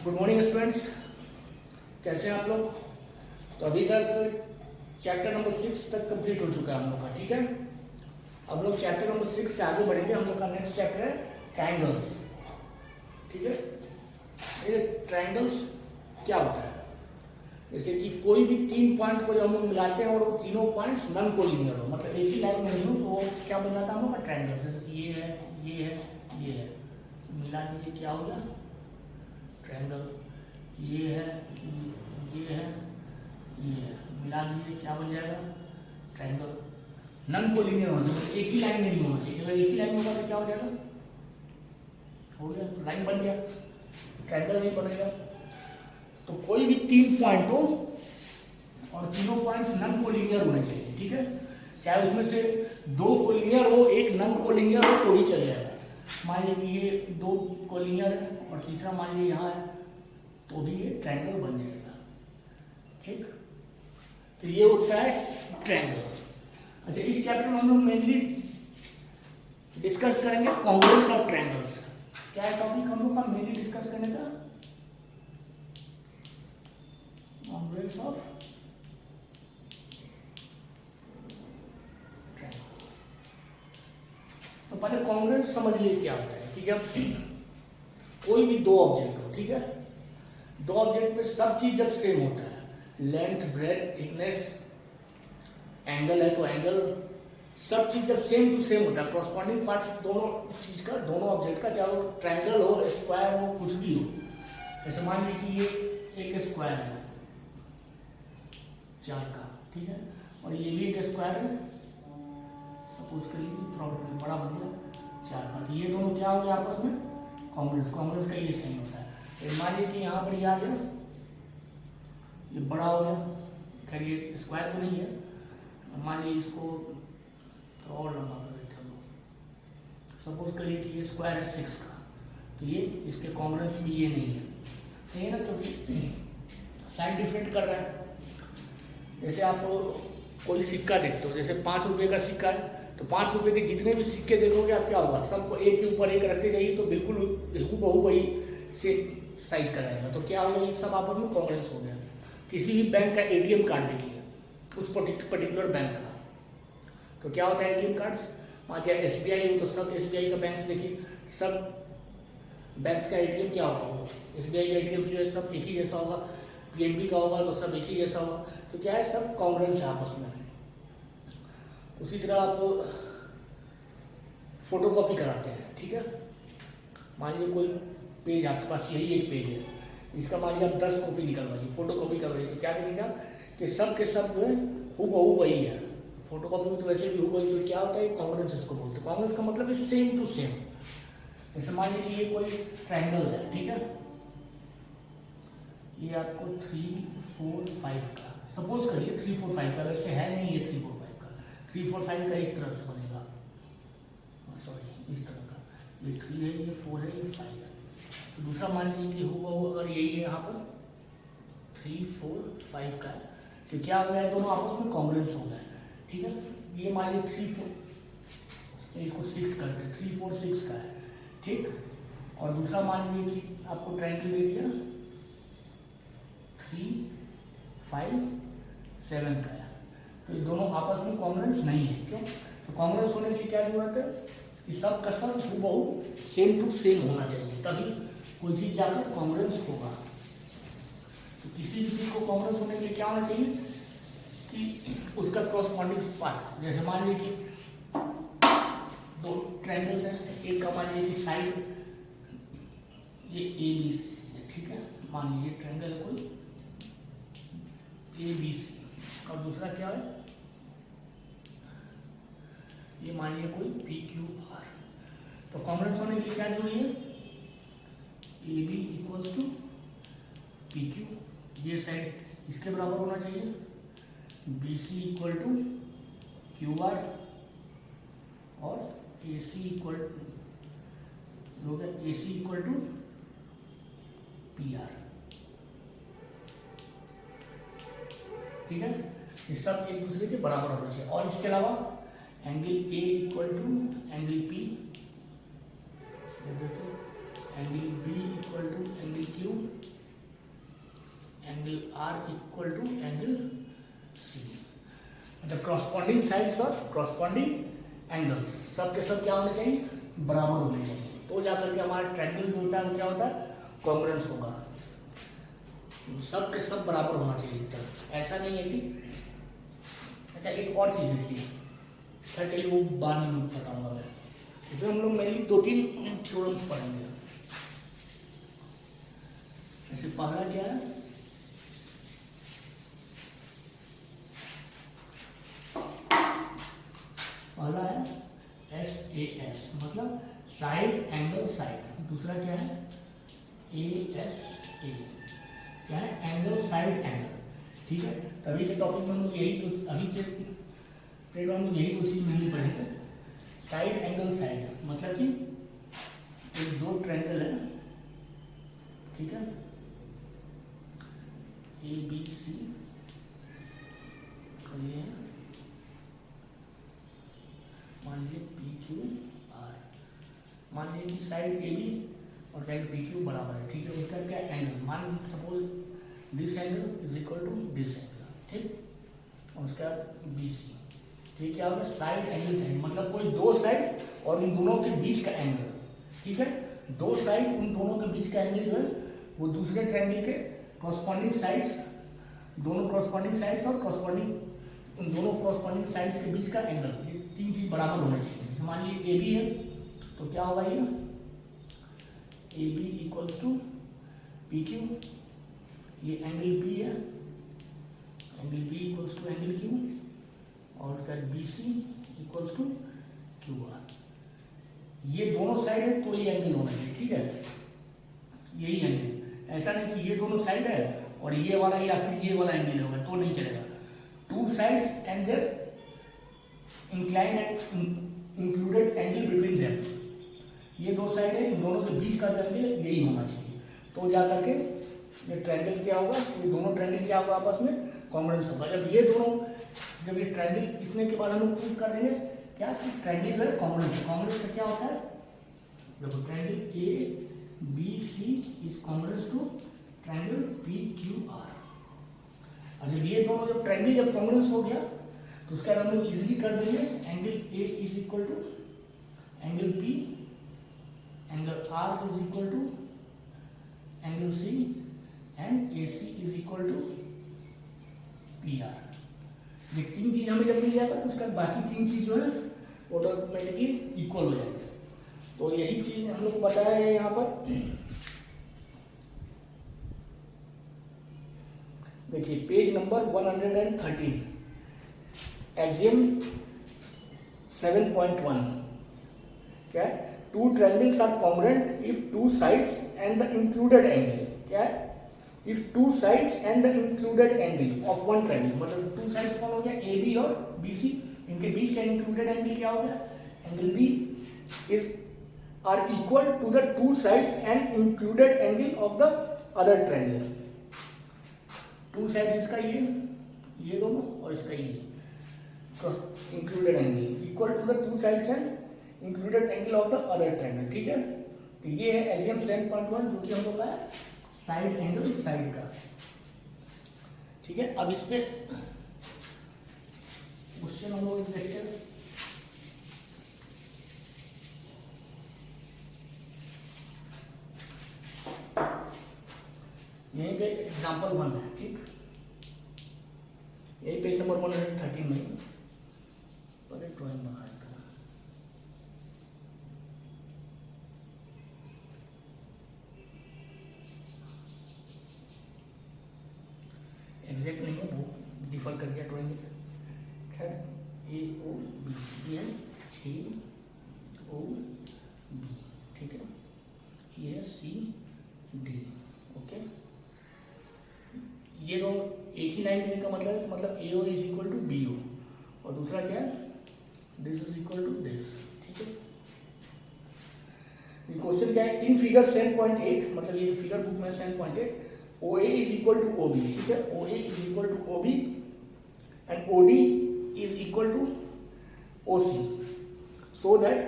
Good morning students, कैसे हैं आप लोग। तो अभी तक चैप्टर नंबर 6 तक कंप्लीट हो चुका है हम लोग का। ठीक है, अब लोग चैप्टर नंबर 6 से आगे बढ़ेंगे। हम लोग का नेक्स्ट चैप्टर है ट्रायंगल्स। ठीक है, ये ट्रायंगल्स क्या होता है, जैसे कि कोई भी 3 पॉइंट को जब हम लोग मिलाते हैं और वो तीनों पॉइंट्स नॉन कोलिनियर हो, मतलब एक ही लाइन में नहीं हो, तो वो क्या बन जाता है हम लोग का ट्रायंगल। जैसे ये है, ये है, ये है, मिला दीजिए क्या हो गया ट्रायंगल। ये है, ये है, ये है, मिला दीजिए क्या बन जाएगा ट्रायंगल। नॉन कोलिनियर होना चाहिए, एक ही लाइन में नहीं होना चाहिए। अगर एक ही लाइन में होगा तो क्या हो जाएगा, हो गया लाइन बन गया, ट्रायंगल नहीं बनेगा। तो कोई भी 3 पॉइंट हो और तीनों पॉइंट्स नॉन कोलिनियर होने चाहिए। ठीक है, चाहे उसमें से 2 कोलिनियर हो, 1 नॉन कोलिनियर हो तो भी चल जाएगा। मान लीजिए ये 2 कोलिनियर है और तीसरा मान लीजिए यहाँ है, तो भी ये ट्रायंगल बन जाएगा। ठीक, तो ये होता है ट्रायंगल। अच्छा, इस चैप्टर में हम लोग मेनली डिस्कस करेंगे कॉन्ग्रुएंस ऑफ ट्रायंगल्स। क्या है टॉपिक हम लोग का मेनली डिस्कस करने का, कॉन्ग्रुएंस ऑफ ट्रायंगल। तो पहले कॉन्ग्रुएंस समझ लिए क्या होता है कि जब कोई भी 2 ऑब्जेक्ट हो, ठीक है, 2 ऑब्जेक्ट में सब चीज जब सेम होता है, लेंथ, ब्रेथ, थिकनेस, एंगल है तो एंगल, सब चीज जब सेम टू सेम होता है, कॉरस्पॉन्डिंग पार्ट्स दोनों चीज का, दोनों ऑब्जेक्ट का, चाहे वो ट्रायंगल हो, स्क्वायर हो, कुछ भी हो। जैसे मान लीजिए ये एक स्क्वायर है 4 का, ठीक है, और ये भी एक स्क्वायर है, सपोज कर लीजिए प्रॉब्लम बड़ा बन गया 4 का, तो ये दोनों क्या हो गया आपस में कॉन्ग्रुएंस। कॉन्ग्रुएंस का ये सेम होता है। मान लीजिए कि यहाँ पर ये आ गया, ये बड़ा हो गया, खैर ये स्क्वायर तो नहीं है, मान लीजिए इसको तो और लंबा कर देते हम लोग। सपोज करिए कि ये स्क्वायर है 6 का, तो ये इसके कॉन्ग्रुएंस भी ये नहीं है, सही है ना, क्योंकि साइन डिफरेंट कर रहा है। जैसे आप कोई सिक्का देखते हो, जैसे 5 रुपये का सिक्का है, तो 5 रुपये के जितने भी सिक्के देखोगे आप क्या होगा, सबको एक के ऊपर एक रखते जाइए तो बिल्कुल हूबहू वही से साइज का रहेगा। तो क्या होगा, ये सब आपस में कॉन्ग्रुएंस हो गया। किसी भी बैंक का एटीएम कार्ड देखिए, उस पर्टिकुलर बैंक का, तो क्या होता है एटीएम कार्ड्स, वहाँ चाहे एसबीआई हो तो सब एसबीआई का बैंक्स देखिए, सब बैंक्स का एटीएम क्या होगा, एसबीआई का एटीएम जो है सब एक ही जैसा होगा, पीएनबी का होगा तो सब एक ही जैसा होगा। तो क्या है, सब कॉन्ग्रुएंस है आपस में। उसी तरह आप फोटो कॉपी कराते हैं, ठीक है, मान लीजिए कोई पेज आपके पास यही एक पेज है, इसका मान लीजिए आप 10 कॉपी निकलवाइए, फोटो कॉपी करवाइए, तो क्या करेगा कि सब के सब जो है हूबहू वही है। फोटो कॉपी में तो वैसे भी हूबहू, तो क्या होता है कॉन्ग्रुएंस इसको बोलते हैं। कॉन्ग्रुएंस का मतलब है सेम टू सेम। जैसे मान लीजिए ये कोई ट्रायंगल है, ठीक है, ये आपको 3, 4, 5 का, सपोज करिए 3, 4, 5 का, वैसे है नहीं ये 3, 4, 5 का, 3, 4, 5 का इस तरह से बनेगा, सॉरी इस तरह का, ये 3 है, ये 4 है, ये 5 है। तो दूसरा मान लीजिए कि हूबहू अगर यही है यहाँ पर 3, 4, 5 का है, तो क्या हो गया, दोनों आपस में कॉन्ग्रुएंस हो गए। ठीक है, ये मान लीजिए 3, 4, तो इसको 6 करते हैं, 3, 4, 6 का है, ठीक, और दूसरा मान लीजिए कि आपको ट्रायंगल दे दिया 3, 5, 7 का है, तो ये दोनों आपस में कॉन्ग्रुएंस नहीं है। क्यों, तो कॉन्ग्रुएंस होने की क्या जरूरत है कि सब का सब हूबहू सेम टू सेम होना चाहिए, तभी कोई चीज जाकर कॉन्ग्रुएंस होगा। तो किसी भी चीज को कॉन्ग्रुएंस होने के लिए क्या होना चाहिए कि उसका कॉरस्पॉन्डिंग पार्ट, जैसे मान लीजिए कि 2 ट्रायंगल्स हैं, एक का मान लीजिए कि साइड ये ABC है, ठीक है, मान लीजिए ट्रायंगल है कोई ABC, और दूसरा क्या है, ये मान लीजिए कोई PQR। तो कॉन्ग्रुएंस होने के लिए क्या जरूरी है, AB इक्वल्स टू PQ, ये साइड इसके बराबर होना चाहिए, BC इक्वल टू QR, और AC इक्वल हो गया AC इक्वल टू PR। ठीक है, ये सब एक दूसरे के बराबर होना चाहिए। और इसके अलावा angle A equal to angle P, angle B equal to angle Q, corresponding sides और कॉरस्पॉन्डिंग एंगल्स सब के सब क्या होने चाहिए, बराबर होने चाहिए, तो जाकर के हमारा ट्रायंगल जो होता है वो क्या होता है, कॉन्ग्रुएंस होगा। सब के सब बराबर होना चाहिए तब, ऐसा नहीं है कि। अच्छा एक और चीज़ देखिए, खैर चलिए वो बाद में बताऊंगा मैं। इसमें हम लोग मेनली 2-3 थ्योरम्स पढ़ेंगे। जैसे पहला क्या है, पहला है SAS मतलब साइड एंगल साइड। दूसरा क्या है ASA, क्या है एंगल साइड एंगल। ठीक है, तभी के टॉपिक में हम लोग यही अभी के पीरियड में हम लोग यही दो चीज नहीं पढ़ेंगे। साइड एंगल साइड मतलब कि एक दो ट्रायंगल है, ठीक है, ABC ये मान लीजिए PQR, मान लीजिए कि साइड AB और साइड PQ बराबर है, ठीक है। उसका क्या एंगल, मान suppose this angle is equal to this angle, ठीक, और उसका BC, ठीक, क्या होगा साइड एंगल साइड मतलब कोई दो साइड और उन दोनों के बीच का एंगल, ठीक है, दो साइड उन दोनों के बीच का एंगल जो है वो दूसरे ट्रायंगल के कॉरस्पॉन्डिंग साइड्स, दोनों कॉरस्पॉन्डिंग साइड्स और कॉरस्पॉन्डिंग उन दोनों कॉरस्पॉन्डिंग साइड्स के बीच का एंगल, ये तीन चीज बराबर होना चाहिए। जैसे मान लीजिए AB है तो क्या होगा ये AB इक्वल्स टू PQ, ये एंगल B है, angle B equals to angle Q, और उसका BC इक्वल्स टू QR। ये दोनों साइड है तो ये एंगल होना चाहिए, ठीक है, यही एंगल। ऐसा नहीं कि ये दोनों साइड है और ये वाला या फिर ये वाला एंगल होगा तो नहीं चलेगा। Two sides and their incline and included angle between them, ये दो साइड है, इन दोनों के बीच का जो एंगल यही होना चाहिए, तो जा करके ये ट्रायंगल क्या होगा, ये दोनों ट्रायंगल क्या होगा आपस में कॉन्ग्रुएंस होगा। जब ये दोनों, जब ये ट्रायंगल इतने के बाद हम लोग प्रूव कर देंगे क्या ट्रायंगल जो है कॉन्ग्रुएंस। कॉन्ग्रुएंस का क्या होता है, देखो triangle ABC is congruence to triangle PQR। और जब ये दोनों जब ट्रायंगल जब कॉन्ग्रुएंस हो गया तो उसका हम लोग इजीली कर देंगे angle A is equal to angle P, angle R is equal to angle C and AC is equal to PR। ये तीन चीज हमें जब मिल जाएगा तो उसका बाकी तीन चीज जो है ऑटोमेटिकली इक्वल हो जाएंगे। तो यही चीज हम लोग को बताया गया यहाँ पर। देखिए पेज नंबर 113, एक्सियम 7.1, क्या है, two triangles are congruent if two sides and the included angle, क्या है, if two sides and the included angle of one triangle, मतलब टू साइड्स कौन हो गया AB और BC, इनके बीच का इंक्लूडेड एंगल क्या हो गया angle B is are equal to the two sides and included angle of the other triangle. Two side इसका ये दोनों और इसका ये included angle equal to the two sides and included angle of the other triangle, ठीक है। तो ये है एक्सियम 7.1 जो कि हम लोग का है साइड एंगल साइड का, ठीक है। अब इस पे क्वेश्चन हम लोग देखते हैं। यहीं पे एग्जाम्पल 1 है, ठीक, यही पेज नंबर 113 में पर एक ड्राइंग बनाया था। एग्जैक्ट नहीं है, वो डिफर कर गया ड्राइंग में। खैर AOB, ये AOB, ठीक है, ये CD, ओके। ये दोनों एक ही लाइन देने का मतलब AO is equal to BO और दूसरा क्या है this is equal to this, ठीक है। क्वेश्चन क्या है, इन फिगर 7.8, मतलब ये फिगर बुक में 7.8, OA is equal to OB, ठीक है, OA is equal to OB and OD is equal to OC, so that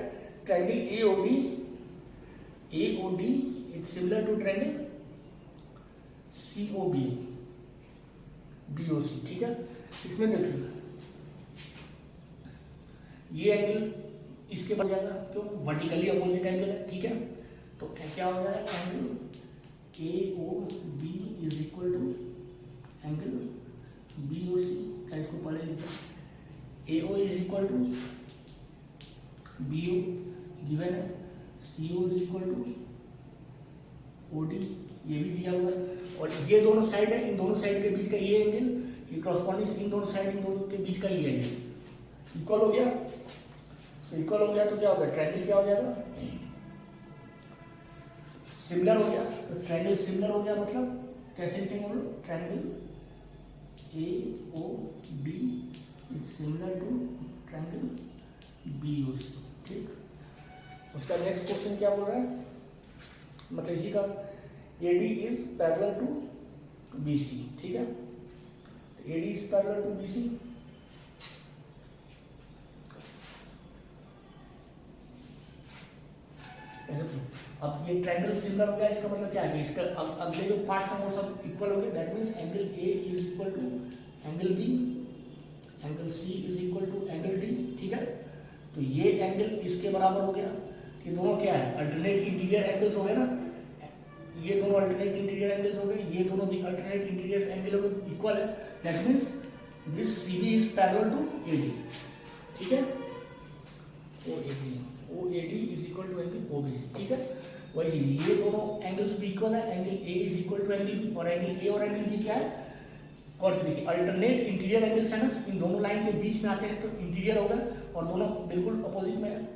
triangle AOD is similar to triangle COB BOC, ठीक है। इसमें देखिए ये एंगल इसके बन जाएगा, क्यों, वर्टिकली अपोजिट एंगल है, ठीक है। तो क्या हो जाएगा, angle A O B is equal to angle B O C. क्या इसको पहले लिखते हैं, A O is equal to B O given है, C O is equal to O D, ये भी दिया हुआ है। और ये दोनों साइड है, इन दोनों साइड के बीच का ये एंगल, ये कॉरस्पॉन्डिंग इन दोनों साइड, इन दोनों के बीच का ये एंगल इक्वल हो गया। इक्वल हो गया तो क्या हो गया, ट्रायंगल क्या हो जाएगा, सिमिलर हो गया। तो ट्रायंगल सिमिलर हो गया मतलब कैसे लिखेंगे हम लोग, triangle A O B is similar to triangle B O C, ठीक। उसका नेक्स्ट क्वेश्चन क्या बोल रहा है, मतलब इसी का, A D is parallel to B C, ठीक है। तो A D is parallel to B C, अब ये ट्रायंगल सिमिलर हो गया, इसका मतलब क्या है, इसका अगले जो पार्ट्स हैं वो सब इक्वल हो गए। That means angle A is equal to angle B, angle C is equal to angle D, ठीक है। तो ये एंगल इसके बराबर हो गया। ये दोनों क्या है, अल्टरनेट इंटीरियर एंगल्स हो गए ना, ये दोनों अल्टरनेट इंटीरियर एंगल्स हो गए, ये दोनों भी अल्टरनेट इंटीरियर एंगल हो गए, इक्वल है। That means this C B is parallel to A D, ठीक है। O A D is equal to angle O B C, ठीक है। वही चीज, ये दोनों एंगल्स भी इक्वल है, angle A is equal to angle B, और एंगल ए और एंगल बी क्या है, और देखिए अल्टरनेट इंटीरियर एंगल्स है ना, इन दोनों लाइन के बीच में आते हैं तो इंटीरियर होगा, और दोनों बिल्कुल अपोजिट में है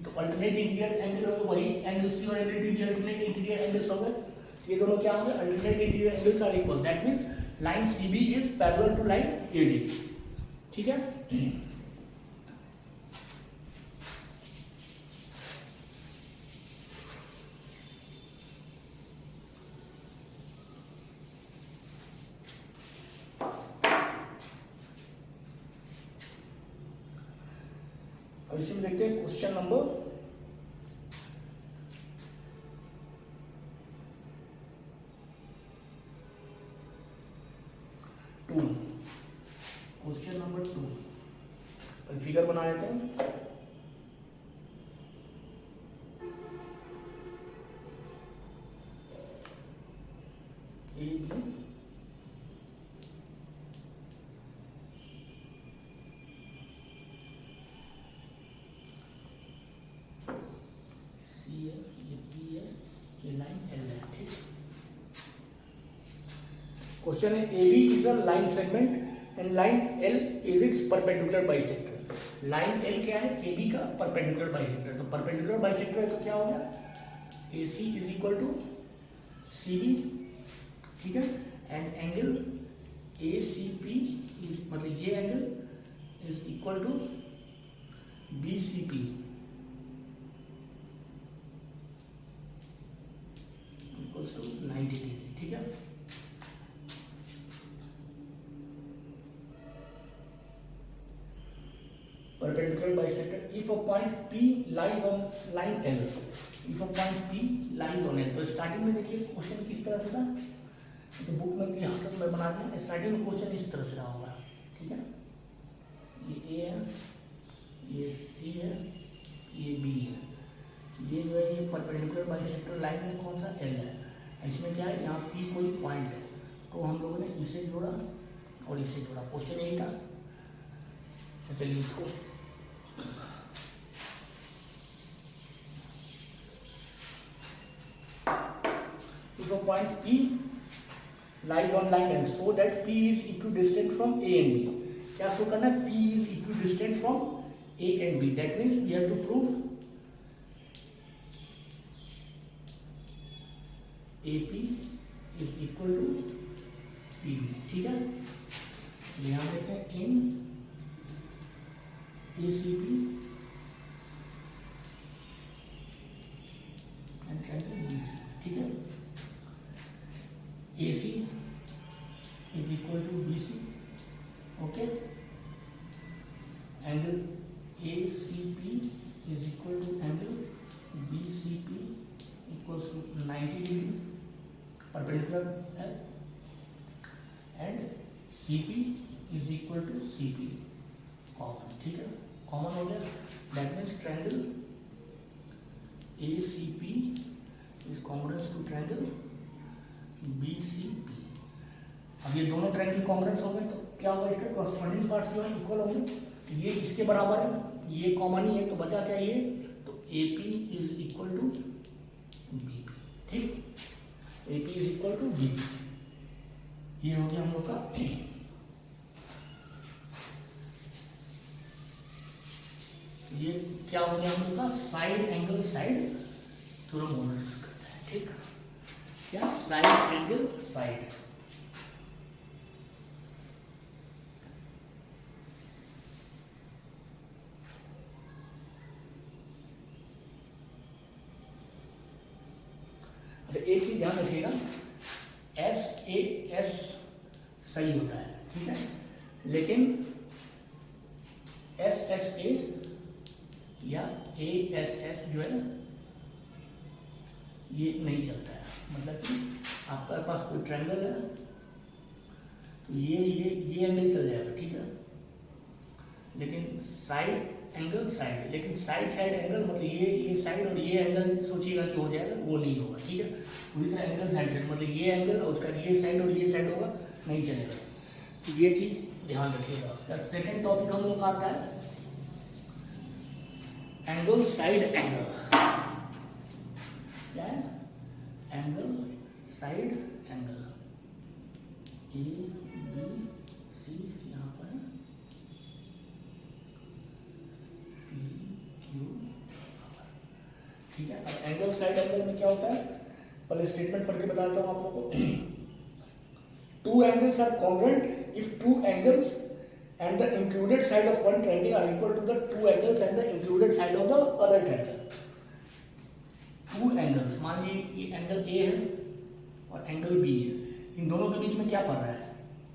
तो अल्टरनेट इंटीरियर एंगल हो गए, वही एंगल सी और एंगल डी भी अल्टरनेट इंटीरियर एंगल्स हो गए। ये दोनों क्या होंगे, alternate interior angles are equal. That means line C B is parallel to line A D, ठीक है। अब इसमें देखते हैं क्वेश्चन नंबर 2। क्वेश्चन नंबर 2 फिगर बना लेते हैं। ए बी सी है, ये पी है, ये लाइन एल है, ठीक। क्वेश्चन है, A B is a line segment and line L is its perpendicular bisector. Line L क्या है, ए बी का परपेंडिकुलर बाइसेक्टर। तो परपेंडिकुलर बाइसेक्टर है तो क्या हो गया, A C is equal to C B, ठीक है। And angle A C P is, मतलब ये angle is equal to B C P equal to 90 degree, ठीक है। Perpendicular bisector. If a point P lies on line L, if a point P lies on L, तो starting में देखिए question किस तरह से था, तो बुक में दिया होता तो मैं बना दिया। स्टार्टिंग में क्वेश्चन इस तरह से रहा होगा, ठीक है। ये ए है, ये सी है, ये बी है, ये जो है ये परपेंडिकुलर बाइसेक्टर लाइन है, कौन सा, एल है। इसमें क्या है, यहाँ पी कोई पॉइंट है, तो हम लोगों ने इसे जोड़ा और इसे जोड़ा, क्वेश्चन यही था। चलिए इसको if a point P lies on line L so that P is equidistant from A and B, क्या शो करना है, P is equidistant from A and B. That means we have to prove AP is equal to PB, ठीक है। यहाँ देखते हैं इन ACP and triangle BC, ठीक है। AC is equal to BC, okay. Angle ACP is equal to angle BCP equals to 90 degree, perpendicular है, and CP is equal to CP common, ठीक है। कॉमन हो गया, that means triangle ACP is congruence to triangle BCP। अब ये दोनों triangle congruence हो गए तो क्या होगा, इसके कॉरस्पॉन्डिंग पार्ट्स जो है इक्वल होंगे, ये इसके बराबर है, ये कॉमन ही है, तो बचा क्या ये, तो AP is equal to BP। ठीक, AP is equal to BP। ये हो गया हम लोग का ये क्या हो गया हम लोग का साइड एंगल साइड थ्योरम बोलते हैं। ठीक, क्या साइड एंगल साइड। अच्छा, एक चीज ध्यान रखिएगा, SAS सही होता है, ठीक है, लेकिन SSA या ASS जो है ना, ये नहीं चलता है। मतलब कि आपके पास कोई ट्रायंगल है तो ये एंगल चल जाएगा, ठीक है, लेकिन साइड एंगल साइड, लेकिन साइड साइड एंगल मतलब ये साइड और ये एंगल सोचिएगा कि हो जाएगा, वो नहीं होगा, ठीक है। दूसरा एंगल साइड साइड मतलब ये एंगल और उसका ये साइड और ये साइड होगा, नहीं चलेगा। तो ये चीज ध्यान रखिएगा। सेकेंड टॉपिक हम लोग का आता है एंगल साइड एंगल। क्या है, एंगल साइड एंगल ABC, यहाँ पर है PQ। ठीक है, अब एंगल साइड एंगल में क्या होता है, पहले स्टेटमेंट पढ़ के बताता हूँ आप लोगों को। Two angles are congruent if two angles and the included side of one triangle are equal to the two angles and the included side of the other triangle। two angles, मान लीजिए ये एंगल A है और angle B है, इन दोनों के बीच में क्या पड़ रहा है,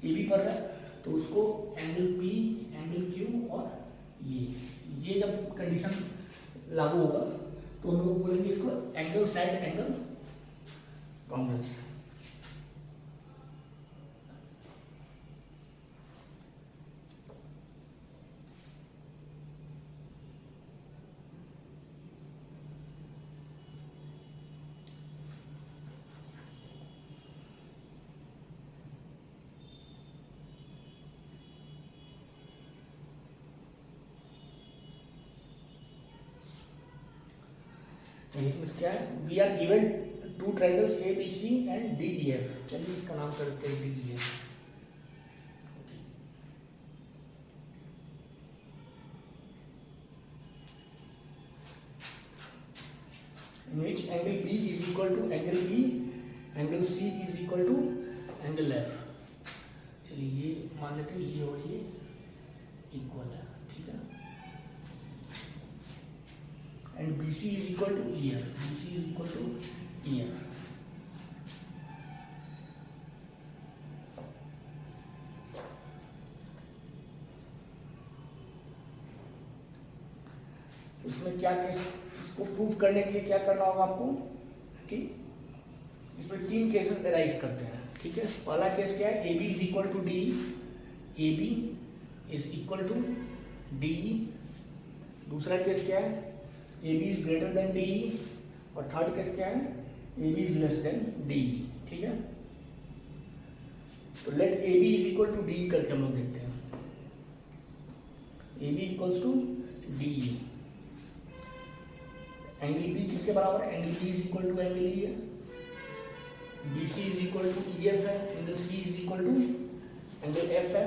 AB पड़ रहा है, तो उसको एंगल P, एंगल Q और ये जब कंडीशन लागू होगा तो हम लोग बोलेंगे इसको एंगल साइड एंगल कॉन्ग्रुएंस। इसमें क्या है, we are given two triangles ABC and DEF। चलिए इसका नाम करते हैं DEF। in which angle B is equal to angle B, angle C is equal to angle F। चलिए ये मान लेते हैं, ये और ये इक्वल है, ठीक है, and BC is equal to EF, BC is equal to EF। इसमें क्या केस, इसको प्रूव करने के लिए क्या करना होगा आपको कि इसमें तीन केसेस एराइज करते हैं, ठीक है। पहला केस क्या है, AB is equal to DE, AB is equal to DE। दूसरा केस क्या है, AB is greater than DE, और थर्ड केस क्या है, AB is less than DE, ठीक है। तो let AB is equal to DE करके हम लोग देखते हैं। AB equals to DE, angle B किसके बराबर है, angle B is equal to angle E है, BC is equal to EF है, angle C is equal to angle F है।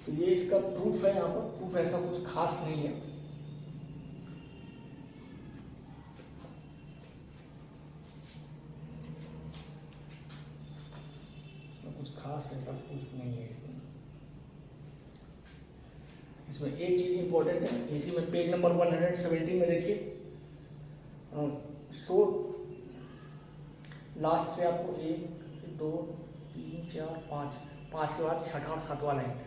तो ये इसका प्रूफ है, यहाँ पर प्रूफ ऐसा कुछ खास नहीं है। कुछ खास ऐसा प्रूफ नहीं है इसमें एक चीज इंपॉर्टेंट है, इसी में पेज नंबर 117 में देखिए, सो लास्ट से आपको 1 2 3 4 5 के बाद छठा और सातवां line.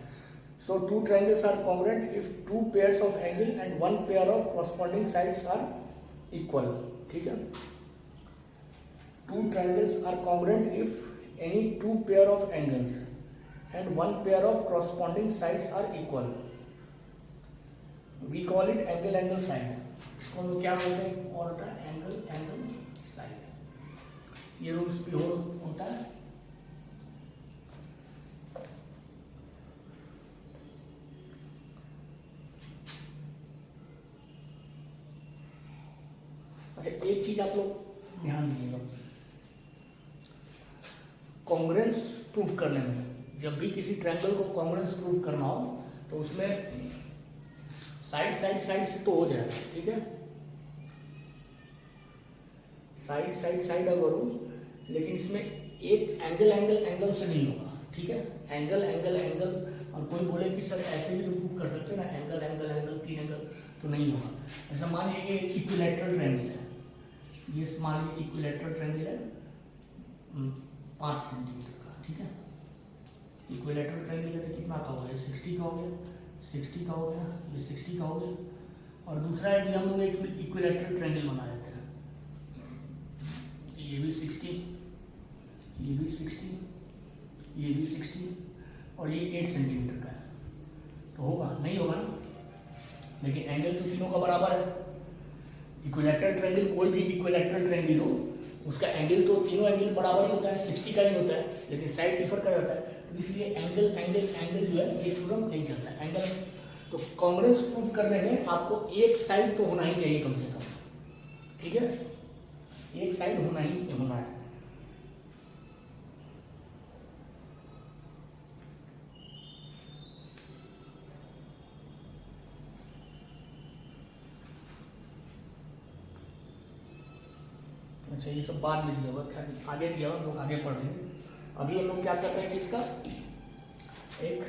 So two triangles are congruent if two pairs of angle and one pair of corresponding sides are equal। ठीक है, two triangles are congruent if any two pair of angles and one pair of corresponding sides are equal. We call it angle angle side. इसको हम लोग क्या बोलते हैं? और होता है एंगल एंगल साइड. ये रूल्स भी होता है. अच्छा, एक चीज आप लोग ध्यान दीजिएगा, कॉन्ग्रुएंस प्रूफ करने में, जब भी किसी ट्रायंगल को कॉन्ग्रुएंस प्रूफ करना हो तो उसमें साइड साइड साइड से तो हो जाएगा, ठीक है, साइड साइड साइड अगर हो, लेकिन इसमें एक एंगल एंगल एंगल से नहीं होगा, ठीक है, एंगल एंगल एंगल. और कोई बोले कि सर ऐसे भी तो प्रूफ कर सकते हैं ना, एंगल एंगल एंगल तीन एंगल, तो नहीं होगा. ऐसा मान लीजिए कि इक्विलैटरल ट्रायंगल है, ये मान लीजिए इक्विलैटरल ट्रायंगल है 5 सेंटीमीटर का, ठीक है. इक्विलैटरल ट्रायंगल है तो कितना का हो गया? 60 का हो गया, 60 का हो गया, ये 60 का हो गया. और दूसरा है कि हम लोग एक इक्विलैटरल ट्रायंगल बना देते हैं, ये भी 60, ये भी 60, ये भी 60 और ये 8 सेंटीमीटर का है, तो होगा? नहीं होगा ना. लेकिन एंगल तो तीनों का बराबर है. इक्विलैटरल ट्रायंगल, कोई भी इक्विलैटरल ट्रायंगल हो, उसका एंगल तो तीनों एंगल बराबर ही होता है, 60 का ही होता है, लेकिन साइड डिफर कर जाता है. तो इसलिए एंगल एंगल एंगल जो है ये थ्योरम नहीं चलता है. एंगल तो कॉन्ग्रुएंस प्रूफ करने में आपको एक साइड तो होना ही चाहिए कम से कम, ठीक है, एक साइड होना ही होना है. अच्छा, ये सब बाद में दिया हुआ, आगे दिया हुआ, लोग आगे पढ़ लेंगे. अभी हम लोग क्या कर रहे हैं कि इसका एक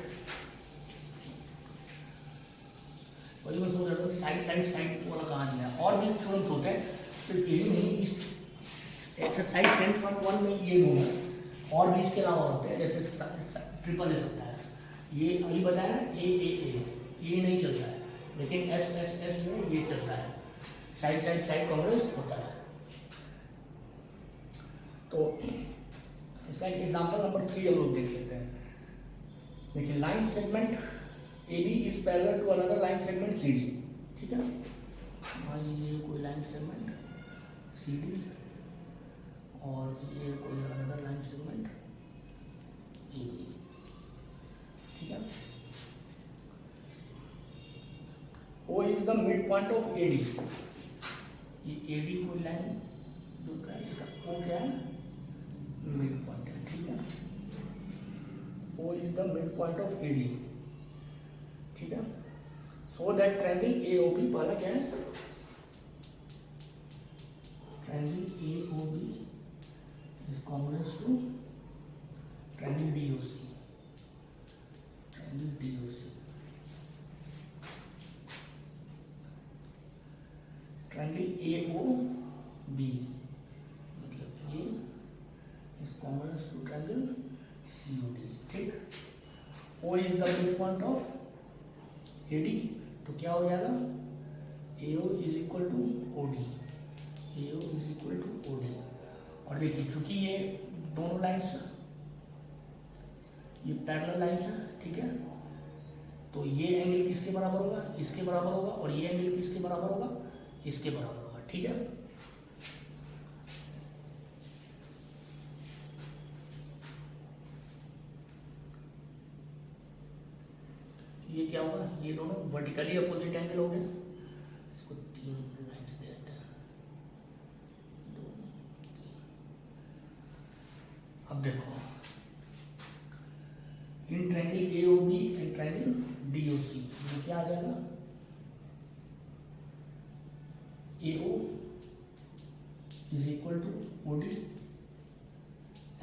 वही मैं सोच रहा था साइड साइड साइड वाला कहाँ दिया. और भी थ्योरम्स होते हैं, सिर्फ यही नहीं, इस एक्सरसाइज 10.1 में ये दोनों और भी इसके अलावा होते हैं, जैसे ट्रिपल एस होता है, ये अभी बताया ना, ए नहीं चलता है, लेकिन एस एस एस में ये चलता है, साइड साइड साइड कॉन्ग्रुएंस होता है. तो इसका एक एग्जांपल नंबर 3 हम लोग देख लेते हैं. देखिए, line segment AD is parallel to another line segment CD, ठीक है. मान लीजिए कोई लाइन सेगमेंट CD और ये कोई अनदर लाइन सेगमेंट AB, ठीक है. O is the mid point of AD. ये AD कोई लाइन जो क्या है, इसका O क्या है? मिड पॉइंट है, ठीक है. O is the mid point of AD, ठीक है. सो दैट ट्रायंगल AOB, पहला क्या है? Triangle AOB is congruence to triangle DOC, triangle DOC. Triangle AOB मतलब A is congruous to triangle COD, ठीक. O is the midpoint of AD, तो क्या हो जाएगा? AO is equal to OD, AO is equal to OD. और देखिए, चूंकि ये दोनों लाइन्स ये पैरेलल लाइन्स है, ठीक है, तो ये एंगल किसके बराबर होगा? इसके बराबर होगा. और ये एंगल किसके बराबर होगा? इसके बराबर होगा, ठीक है. ये क्या होगा? ये दोनों वर्टिकली अपोजिट एंगल हो गए. इसको 3 लाइंस दे देते हैं, 2 3. अब देखो, इन triangle AOB and triangle DOC में क्या आ जाएगा? AO is equal to OD,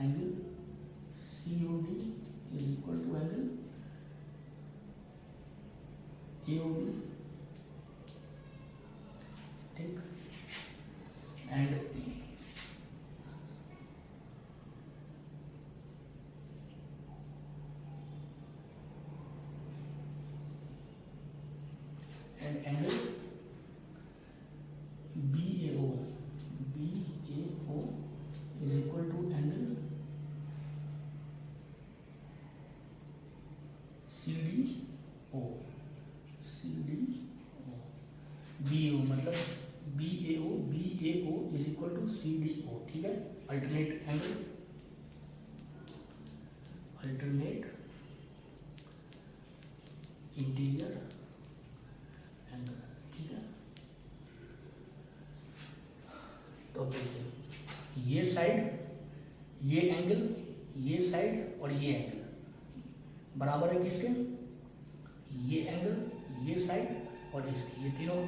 angle COD is equal to angle AOB, ठीक. And angle BAO is CDO, CDO, BAO मतलब BAO is equal to CDO, ठीक है। Alternate angle, alternate interior angle, ठीक है। तो देखिए ये साइड, ये एंगल, ये साइड और ये एंगल बराबर है किसके, ये एंगल, ये साइड और इसके, ये तीनों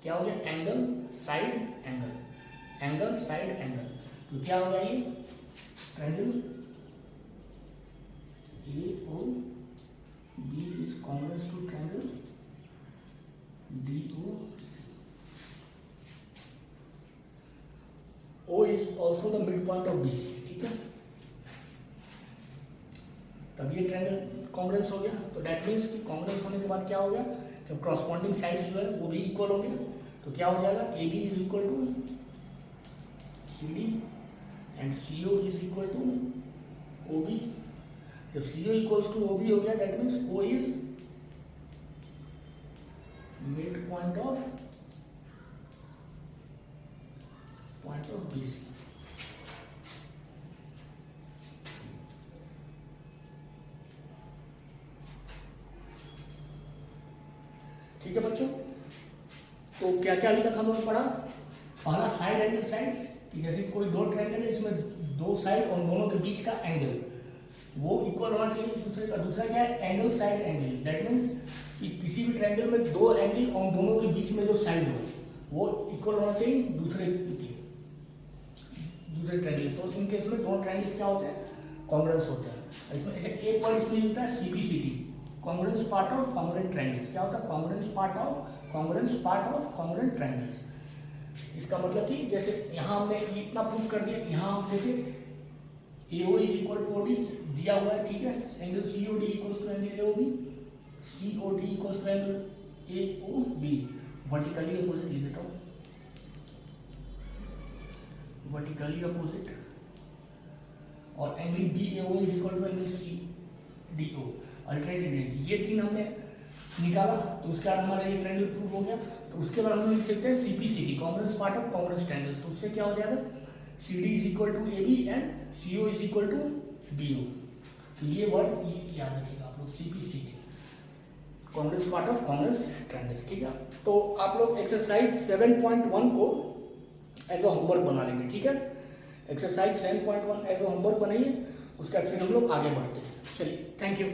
क्या हो गया, angle side angle, angle side angle. तो क्या हो गया ये triangle AOB is congruous to triangle DOC. O is also the midpoint of BC, ठीक है। तब ये ट्रायंगल कॉन्ग्रुएंस हो गया। तो दैट मीन्स कि कॉन्ग्रुएंस होने के बाद क्या हो गया, जब क्रॉसपॉन्डिंग साइड्स जो है वो भी इक्वल हो गया, तो क्या हो जाएगा, AB is equal to CD and CO is equal to OB। जब CO इक्वल्स टू OB हो गया, that means O is mid point of BC। ठीक है बच्चों, तो क्या क्या अभी तक हम लोग पढ़ा। पहला साइड एंगल साइड, कि जैसे कोई दो ट्रायंगल है, इसमें दो साइड और दोनों के बीच का एंगल वो इक्वल होना चाहिए दूसरे का। दूसरा क्या है, angle side angle, that means कि किसी भी ट्रायंगल में दो एंगल और दोनों के बीच में जो साइड हो वो इक्वल होना चाहिए दूसरे ट्रायंगल। तो इन केस में दोनों ट्रायंगल्स क्या होते हैं, कॉन्ग्रुएंस होते हैं। इसमें एक वर्ड इसमें होता है CPCT, congruence part of congruent triangles. क्या होता है, congruence part of congruent triangles. इसका मतलब कि जैसे यहाँ हमने इतना प्रूव कर दिया, यहाँ हम देखिए AO is equal to OD दिया हुआ है, ठीक है। Angle COD equals to angle AOB, COD equals to angle AOB। Vertically opposite लिख देता हूँ, वर्टिकली अपोजिट। और angle BAO is equal to angle CDO, alternate. ये तीन हमने निकाला, तो उसके बाद हमारा ये ट्रायंगल प्रूव हो गया। तो उसके बाद हम लिख सकते हैं CPCT, congruence part of congruence triangles. तो उससे क्या हो जाएगा, CD is equal to AB and CO is equal to BO। तो ये वर्ड याद रखिएगा आप लोग, CPCT, congruence part of congruence triangle, ठीक है। तो आप लोग एक्सरसाइज 7.1 को एज अ होमवर्क बना लेंगे, ठीक है। एक्सरसाइज 7.1 एज अ होमवर्क बनाइए, उसके बाद फिर हम लोग आगे बढ़ते हैं। चलिए, थैंक यू।